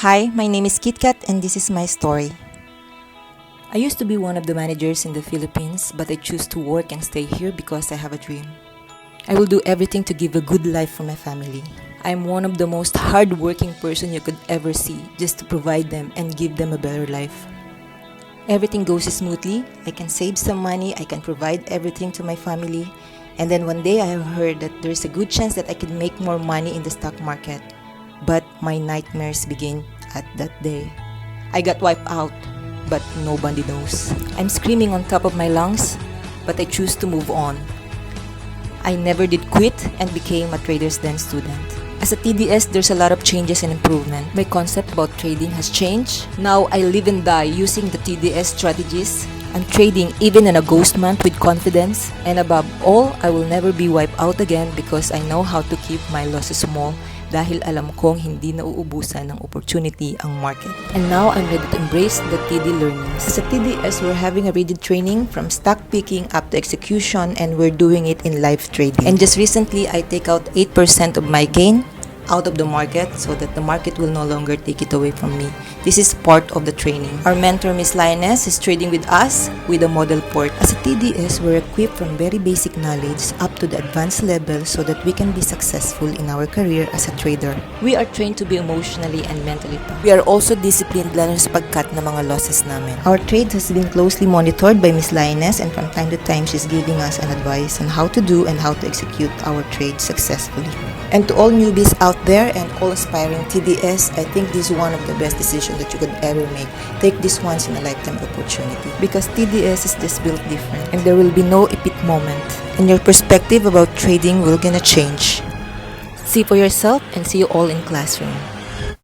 Hi, my name is KitKat and this is my story. I used to be one of the managers in the Philippines, but I choose to work and stay here because I have a dream. I will do everything to give a good life for my family. I am one of the most hardworking person you could ever see, just to provide them and give them a better life. Everything goes smoothly. I can save some money, I can provide everything to my family. And then one day I have heard that there's a good chance that I can make more money in the stock market. But my nightmares begin at that day. I got wiped out, but nobody knows. I'm screaming on top of my lungs, but I choose to move on. I never did quit and became a Trader's Den student. As a TDS, there's a lot of changes and improvement. My concept about trading has changed. Now I live and die using the TDS strategies. I'm trading even in a ghost month with confidence. And above all, I will never be wiped out again because I know how to keep my losses small dahil alam kong hindi nauubusan ng opportunity ang market. And now, I'm ready to embrace the TD learnings. As a TDS, we're having a rigid training from stock picking up to execution, and we're doing it in live trading. And just recently, I take out 8% of my gain out of the market so that the market will no longer take it away from me. This is part of the training. Our mentor, Miss Lioness, is trading with us with a model port. As a TDS, we're equipped from very basic knowledge up to the advanced level so that we can be successful in our career as a trader. We are trained to be emotionally and mentally tough. We are also disciplined lalo sa pagkat ng mga losses namin. Our trade has been closely monitored by Miss Lioness, and from time to time, she's giving us an advice on how to do and how to execute our trade successfully. And to all newbies out there and all aspiring TDS, I think this is one of the best decisions that you could ever make. Take this once in a lifetime opportunity because TDS is just built different and there will be no epic moment. And your perspective about trading will gonna change. See for yourself and see you all in classroom.